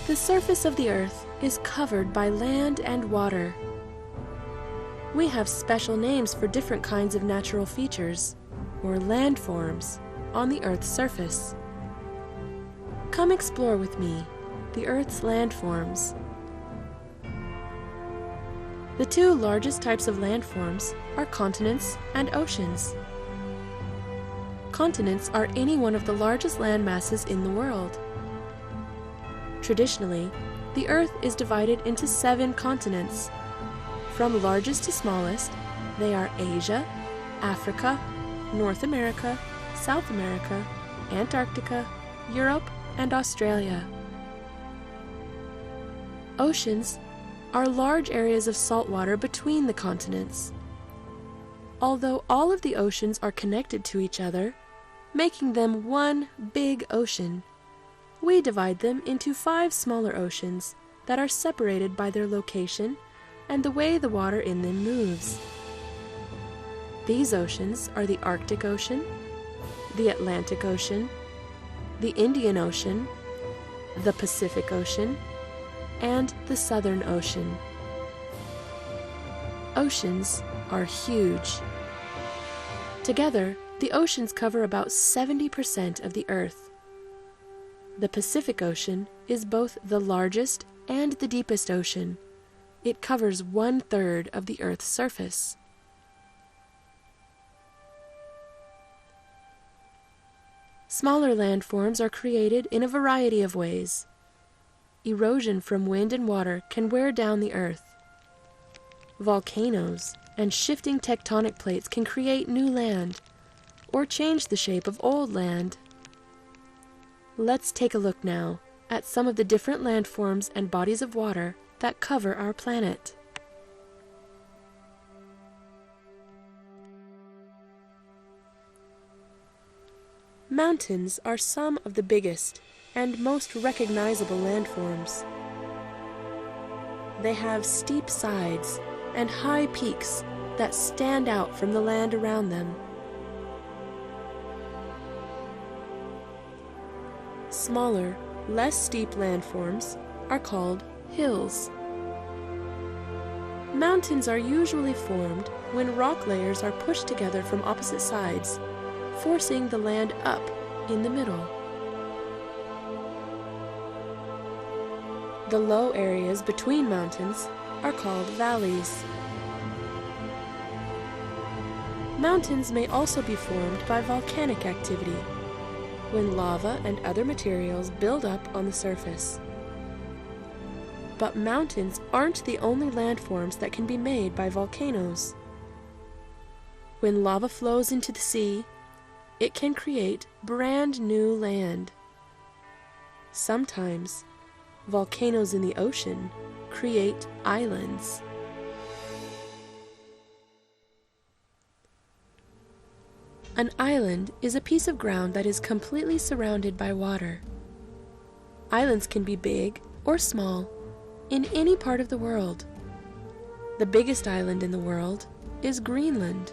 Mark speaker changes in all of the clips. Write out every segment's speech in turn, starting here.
Speaker 1: The surface of the Earth is covered by land and water. We have special names for different kinds of natural features, or landforms, on the Earth's surface. Come explore with me the Earth's landforms. The two largest types of landforms are continents and oceans. Continents are any one of the largest land masses in the world. Traditionally, the Earth is divided into 7 continents. From largest to smallest, they are Asia, Africa, North America, South America, Antarctica, Europe, and Australia. Oceans are large areas of salt water between the continents. Although all of the oceans are connected to each other, making them one big ocean, we divide them into 5 smaller oceans that are separated by their location and the way the water in them moves. These oceans are the Arctic Ocean, the Atlantic Ocean, the Indian Ocean, the Pacific Ocean, and the Southern Ocean. Oceans are huge. Together, the oceans cover about 70% of the Earth. The Pacific Ocean is both the largest and the deepest ocean. It covers 1/3 of the Earth's surface. Smaller landforms are created in a variety of ways. Erosion from wind and water can wear down the Earth. Volcanoes and shifting tectonic plates can create new land or change the shape of old land. Let's take a look now at some of the different landforms and bodies of water that cover our planet. Mountains are some of the biggest and most recognizable landforms. They have steep sides and high peaks that stand out from the land around them. Smaller, less steep landforms are called hills. Mountains are usually formed when rock layers are pushed together from opposite sides, forcing the land up in the middle. The low areas between mountains are called valleys. Mountains may also be formed by volcanic activity, when lava and other materials build up on the surface. But mountains aren't the only landforms that can be made by volcanoes. When lava flows into the sea, it can create brand new land. Sometimes, volcanoes in the ocean create islands. An island is a piece of ground that is completely surrounded by water. Islands can be big or small in any part of the world. The biggest island in the world is Greenland.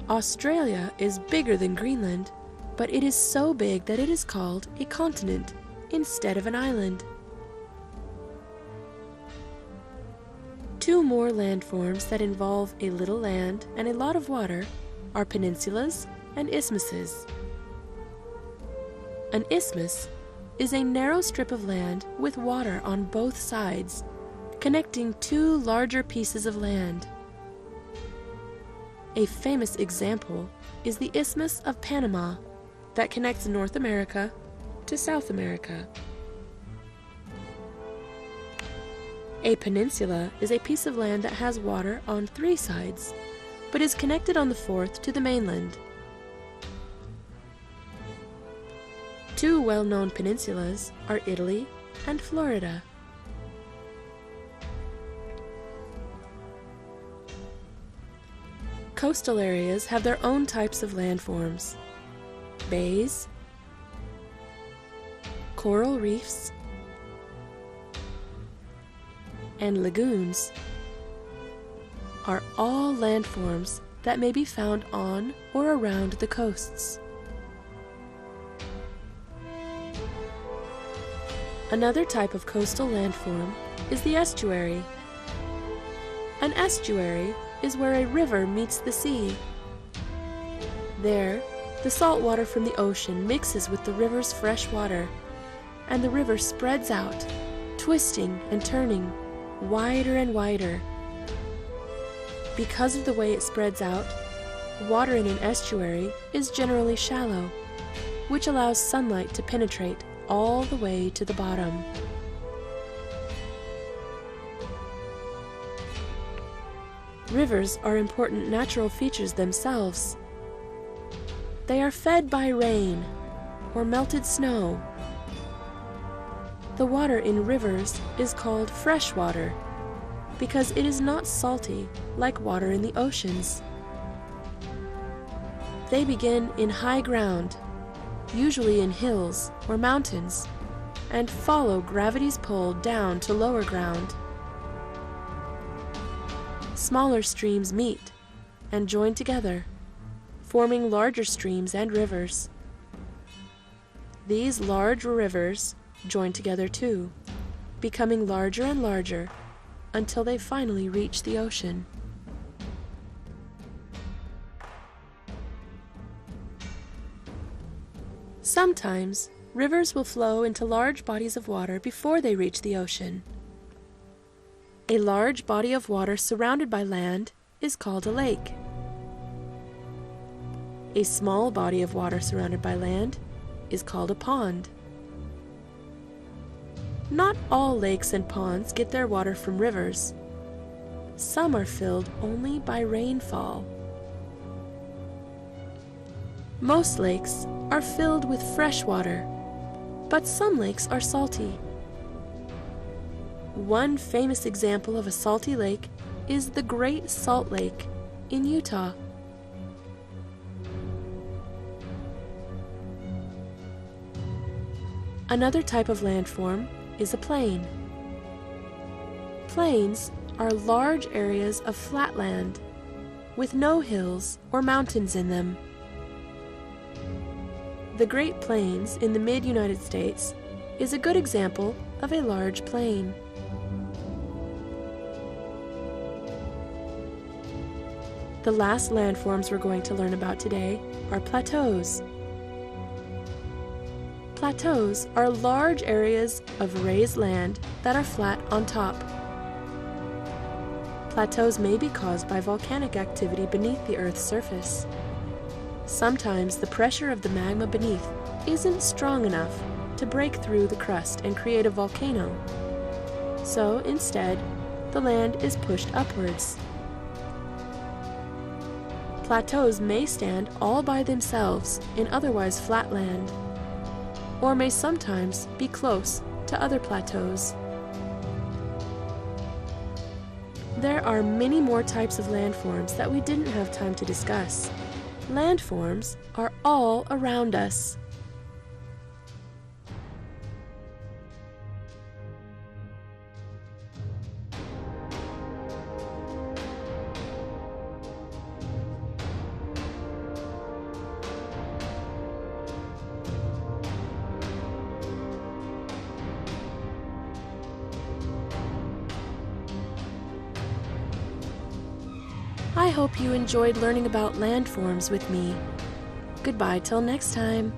Speaker 1: Australia is bigger than Greenland, but it is so big that it is called a continent instead of an island. 2 more landforms that involve a little land and a lot of water are peninsulas and isthmuses. An isthmus is a narrow strip of land with water on both sides, connecting 2 larger pieces of land. A famous example is the Isthmus of Panama that connects North America to South America. A peninsula is a piece of land that has water on 3 sides, but is connected on the 4th to the mainland. 2 well-known peninsulas are Italy and Florida. Coastal areas have their own types of landforms: bays, coral reefs, and lagoons are all landforms that may be found on or around the coasts. Another type of coastal landform is the estuary. An estuary is where a river meets the sea. There, the salt water from the ocean mixes with the river's fresh water, and the river spreads out, twisting and turning, wider and wider. Because of the way it spreads out, water in an estuary is generally shallow, which allows sunlight to penetrate all the way to the bottom. Rivers are important natural features themselves. They are fed by rain or melted snow. The water in rivers is called fresh water because it is not salty like water in the oceans. They begin in high ground, usually in hills or mountains, and follow gravity's pull down to lower ground. Smaller streams meet and join together, forming larger streams and rivers. These large rivers join together too, becoming larger and larger until they finally reach the ocean. Sometimes, rivers will flow into large bodies of water before they reach the ocean. A large body of water surrounded by land is called a lake. A small body of water surrounded by land is called a pond. Not all lakes and ponds get their water from rivers. Some are filled only by rainfall. Most lakes are filled with fresh water, but some lakes are salty. One famous example of a salty lake is the Great Salt Lake in Utah. Another type of landform is a plain. Plains are large areas of flat land with no hills or mountains in them. The Great Plains in the mid-United States is a good example of a large plain. The last landforms we're going to learn about today are plateaus. Plateaus are large areas of raised land that are flat on top. Plateaus may be caused by volcanic activity beneath the Earth's surface. Sometimes the pressure of the magma beneath isn't strong enough to break through the crust and create a volcano. So instead, the land is pushed upwards. Plateaus may stand all by themselves in otherwise flat land, or may sometimes be close to other plateaus. There are many more types of landforms that we didn't have time to discuss. Landforms are all around us. I hope you enjoyed learning about landforms with me. Goodbye till next time.